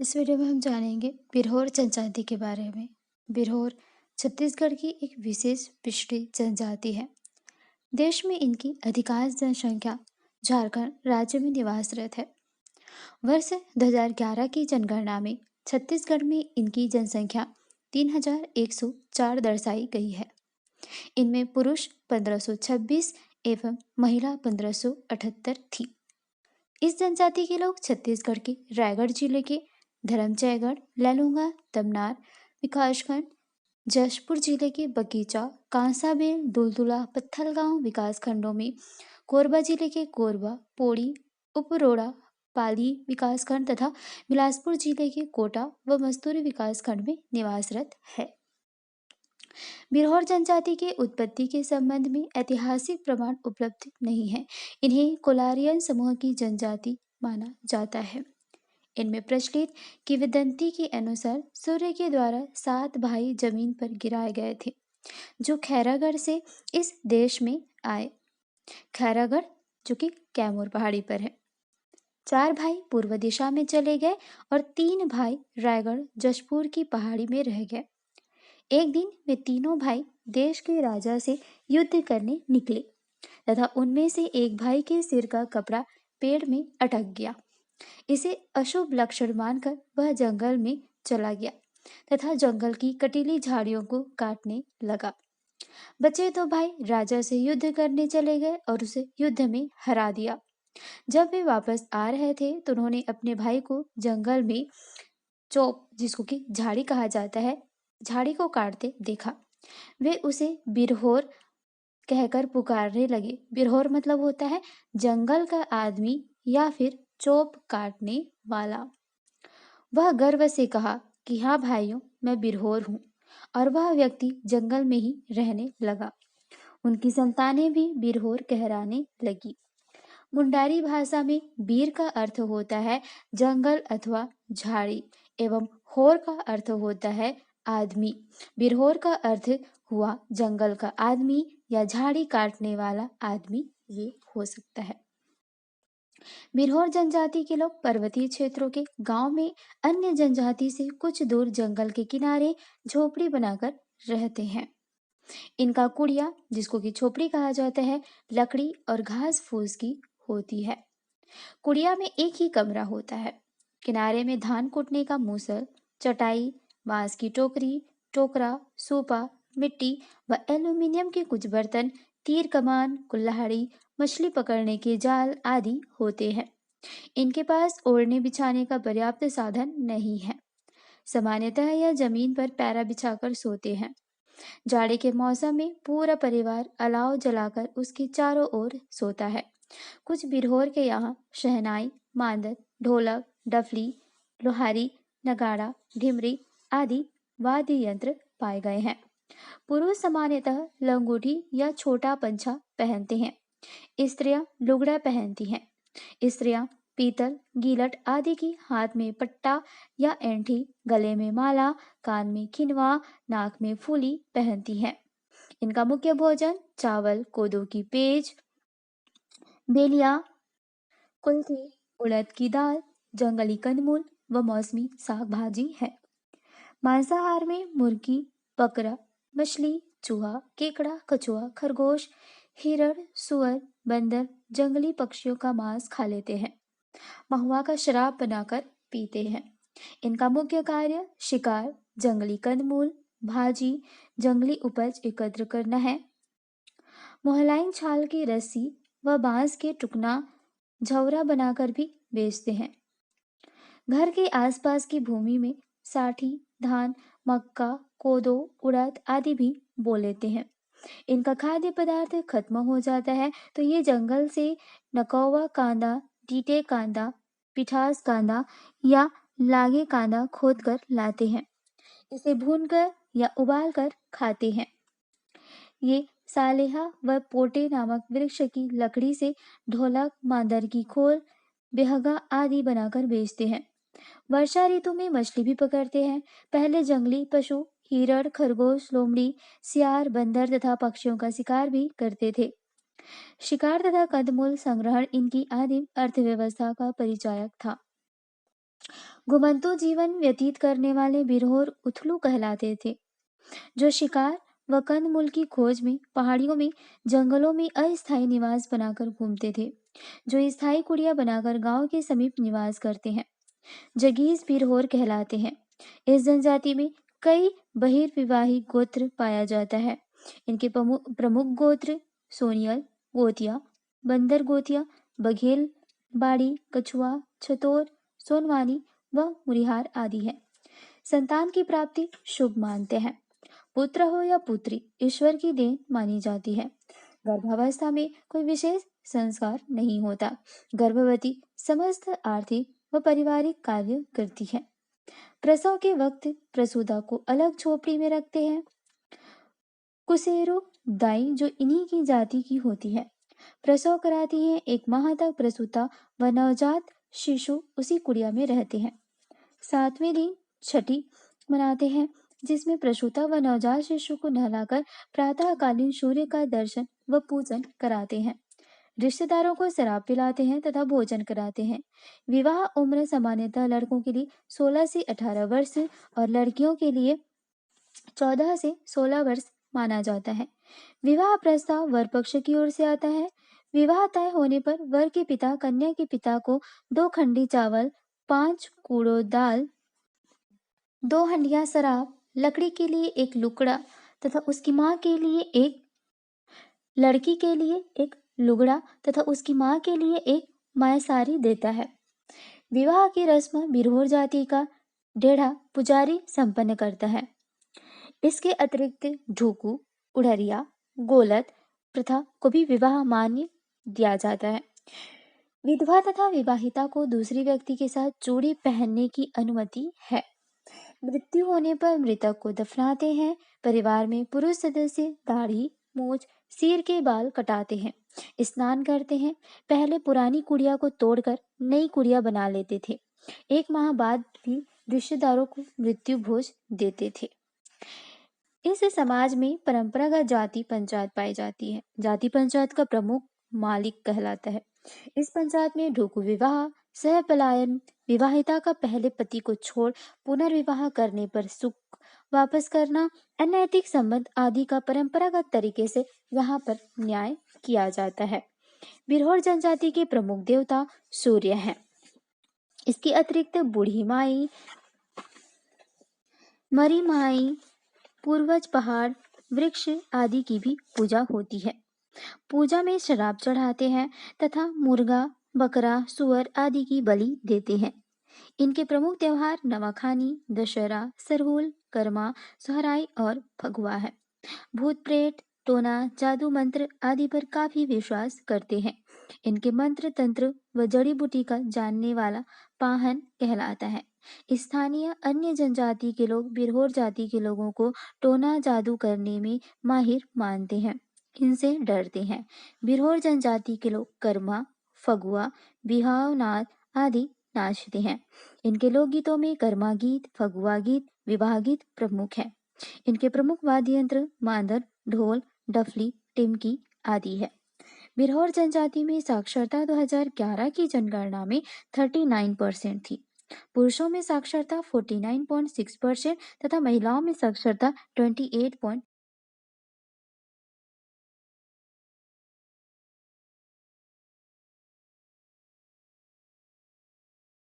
इस वीडियो में हम जानेंगे बिरहोर जनजाति के बारे में। बिरहोर छत्तीसगढ़ की एक विशेष पिछड़ी जनजाति है। देश में इनकी अधिकांश जनसंख्या झारखंड राज्य में निवासरत है। वर्ष 2011 की जनगणना में छत्तीसगढ़ में इनकी जनसंख्या 3104 दर्शाई गई है। इनमें पुरुष 1526 एवं महिला 1578 थी। इस जनजाति के लोग छत्तीसगढ़ के रायगढ़ जिले के धरमजयगढ़, लैलूंगा, तमनार विकासखंड, जशपुर जिले के बगीचा, कांसाबेल, दुलदुला, पत्थलगांव विकासखंडों में, कोरबा जिले के कोरबा, पोड़ी, उपरोड़ा, पाली विकासखंड तथा बिलासपुर जिले के कोटा व मस्तूरी विकासखंड में निवासरत है। बिरहोर जनजाति के उत्पत्ति के संबंध में ऐतिहासिक प्रमाण उपलब्ध नहीं है। इन्हें कोलारियन समूह की जनजाति माना जाता है। इनमें प्रचलित किंवदंती के अनुसार सूर्य के द्वारा 7 भाई जमीन पर गिराए गए थे, जो खैरागढ़ से इस देश में आए। खैरागढ़ जो कि कैमूर पहाड़ी पर है। 4 भाई पूर्व दिशा में चले गए और 3 भाई रायगढ़ जशपुर की पहाड़ी में रह गए। एक दिन वे तीनों भाई देश के राजा से युद्ध करने निकले तथा उनमें से एक भाई के सिर का कपड़ा पेड़ में अटक गया। इसे अशुभ लक्षण मानकर वह जंगल में चला गया तथा जंगल की कटीली झाड़ियों को काटने लगा। बचे तो भाई राजा से युद्ध करने चले गए और उसे युद्ध में हरा दिया। जब वे वापस आ रहे थे तो उन्होंने अपने भाई को जंगल में चोप, जिसको कि झाड़ी कहा जाता है, झाड़ी को काटते देखा। वे उसे बिरहोर कहकर पुकारने लगे। बिरहोर मतलब होता है जंगल का आदमी या फिर चोप काटने वाला। वह गर्व से कहा कि हाँ भाइयों, मैं बिरहोर हूँ, और वह व्यक्ति जंगल में ही रहने लगा। उनकी संतानें भी बिरहोर कहलाने लगी। मुंडारी भाषा में बीर का अर्थ होता है जंगल अथवा झाड़ी एवं होर का अर्थ होता है आदमी। बिरहोर का अर्थ हुआ जंगल का आदमी या झाड़ी काटने वाला आदमी, ये हो सकता है। बिरहोर जनजाति के लोग पर्वतीय क्षेत्रों के गांव में अन्य जनजाति से कुछ दूर जंगल के किनारे झोपड़ी बनाकर रहते हैं। इनका कुड़िया, जिसको कि झोपड़ी कहा जाता है, लकड़ी और घास फूस की होती है। कुड़िया में एक ही कमरा होता है। किनारे में धान कूटने का मूसल, चटाई, बांस की टोकरी, टोकरा, सूपा, मिट्टी व एल्यूमिनियम के कुछ बर्तन, तीर कमान, कुल्हाड़ी, मछली पकड़ने के जाल आदि होते हैं। इनके पास ओढ़ने बिछाने का पर्याप्त साधन नहीं है। सामान्यतः यह जमीन पर पैरा बिछाकर सोते हैं। जाड़े के मौसम में पूरा परिवार अलाव जलाकर उसके चारों ओर सोता है। कुछ बिरहोर के यहाँ शहनाई, मांदर, ढोलक, डफली, लोहारी, नगाड़ा, ढिमरी आदि वाद्य यंत्र पाए गए हैं। पुरुष सामान्यतः लंगोटी या छोटा पंछा पहनते हैं। स्त्रियां लुगड़ा पहनती हैं। स्त्रियां पीतल, गीलट आदि की हाथ में पट्टा या ऐंठी, गले में माला, कान में खिनवा, नाक में फूली पहनती हैं। इनका मुख्य भोजन चावल, कोदो की पेज, बेलिया, कुल्थी, उड़द की दाल, जंगली कंदमूल व मौसमी साग भाजी है। मांसाहार में मुर्गी, बकरा, मछली, चूहा, केकड़ा, कछुआ, खरगोश, हिरण, सुअर, बंदर, जंगली पक्षियों का मांस खा लेते हैं। महुआ का शराब बनाकर पीते हैं। इनका मुख्य कार्य शिकार, जंगली कंदमूल, भाजी, जंगली उपज एकत्र करना है। मोहलाइन छाल की रस्सी व बांस के टुकना झौरा बनाकर भी बेचते हैं। घर के आसपास की भूमि में साठी, धान, मक्का, कोदो, उड़द आदि भी बो लेते हैं। इनका खाद्य पदार्थ खत्म हो जाता है तो ये जंगल से नकौवा कांदा, डीटे कांदा, पिठास कांदा या लागे कांदा खोद कर लाते हैं। इसे भूनकर या उबालकर खाते हैं। ये सालेहा व पोटे नामक वृक्ष की लकड़ी से ढोलक, मांदर की खोल, बेहगा आदि बनाकर बेचते हैं। वर्षा ऋतु में मछली भी पकड़ते हैं। पहले जंगली पशु हिरण, खरगोश, लोमड़ी, सियार, बंदर तथा पक्षियों का शिकार भी करते थे। शिकार तथा कंदमूल संग्रहण इनकी आदिम अर्थव्यवस्था का परिचायक था। घुमंतु जीवन व्यतीत करने वाले बिरहोर उथलू कहलाते थे, जो शिकार व कंदमूल की खोज में पहाड़ियों में, जंगलों में अस्थायी निवास बनाकर घूमते थे, जो स्थायी कुड़िया बनाकर गांव के समीप निवास करते हैं, जगीज बिरहोर कहलाते हैं। इस जनजाति में कई बहिर्विवाही गोत्र पाया जाता है। इनके प्रमुख गोत्र सोनियल, गोतिया, बंदर गोतिया, बघेल, बाड़ी, कछुआ, छतोर, सोनवानी व मुरिहार आदि हैं। संतान की प्राप्ति शुभ मानते हैं। पुत्र हो या पुत्री ईश्वर की देन मानी जाती है। गर्भावस्था में कोई विशेष संस्कार नहीं होता। गर्भवती समस्त आर्थिक व पारिवारिक कार्य करती है। प्रसव के वक्त प्रसूता को अलग झोपड़ी में रखते हैं। कुसेरो दाई जो इन्हीं की जाति की होती है, प्रसव कराती है। 1 माह तक प्रसूता व नवजात शिशु उसी कुड़िया में रहते हैं। 7वें दिन छठी मनाते हैं, जिसमें प्रसूता व नवजात शिशु को नहलाकर प्रातःकालीन सूर्य का दर्शन व पूजन कराते हैं। रिश्तेदारों को शराब पिलाते हैं तथा भोजन कराते हैं। विवाह उम्र सामान्यतः लड़कों के लिए 16 से 18 वर्ष और लड़कियों के लिए 14 से 16 वर्ष माना जाता है। विवाह प्रस्ताव वर पक्ष की ओर से आता है। विवाह तय होने पर वर के पिता कन्या के पिता को 2 खंडी चावल, 5 कूड़ो दाल, 2 हंडिया शराब, लकड़ी के लिए 1 लुकड़ा तथा उसकी माँ के लिए एक लड़की के लिए 1 लुगड़ा तथा उसकी माँ के लिए 1 मायसारी देता है। विवाह की रस्म बिरहोर जाति का ढेढ़ा पुजारी संपन्न करता है। इसके अतिरिक्त ढोकू, उड़रिया, गोलत प्रथा को भी विवाह मान्य दिया जाता है। विधवा तथा विवाहिता को दूसरी व्यक्ति के साथ जोड़ी पहनने की अनुमति है। मृत्यु होने पर मृतक को दफनाते हैं। परिवार में पुरुष सदस्य दाढ़ी, मूछ, सिर के बाल कटाते हैं, स्नान करते हैं। पहले पुरानी कुड़िया को तोड़कर नई कुड़िया बना लेते थे। 1 माह बाद भी रिश्तेदारों को मृत्यु भोज देते थे। इस समाज में परंपरागत जाति पंचायत पाई जाती है। जाति पंचायत का प्रमुख मालिक कहलाता है। इस पंचायत में ढोकू विवाह, सह पलायन, विवाहिता का पहले पति को छोड़ पुनर्विवाह करने पर सुख वापस करना, अनैतिक संबंध आदि का परंपरागत तरीके से यहाँ पर न्याय किया जाता है। बिरहोर जनजाति के प्रमुख देवता सूर्य हैं। इसके अतिरिक्त बूढ़ी माई, मरी माई, पूर्वज पहाड़, वृक्ष आदि की भी पूजा होती है। पूजा में शराब चढ़ाते हैं तथा मुर्गा, बकरा, सुअर आदि की बलि देते हैं। इनके प्रमुख त्योहार नवाखानी, दशहरा, सरहुल, कर्मा, सोहराई और फगुआ है। भूत प्रेत, टोना, जादू मंत्र आदि पर काफी विश्वास करते हैं। इनके मंत्र तंत्र व जड़ी बूटी का जानने वाला पाहन कहलाता है। स्थानीय अन्य जनजाति के लोग बिरहोर जाति के लोगों को टोना जादू करने में माहिर मानते हैं, इनसे डरते हैं। बिरहोर जनजाति के लोग कर्मा, फगुआ, बिहावनाथ आदि नाचते हैं। इनके लोकगीतों में कर्मा गीत, फगुआ गीत, विवाह गीत प्रमुख है। इनके प्रमुख वाद्य यंत्र मांदर, ढोल, डफली, टिमकी आदि है। बिरहोर जनजाति में साक्षरता 2011 की जनगणना में 39% थी। पुरुषों में साक्षरता 49.6% तथा महिलाओं में साक्षरता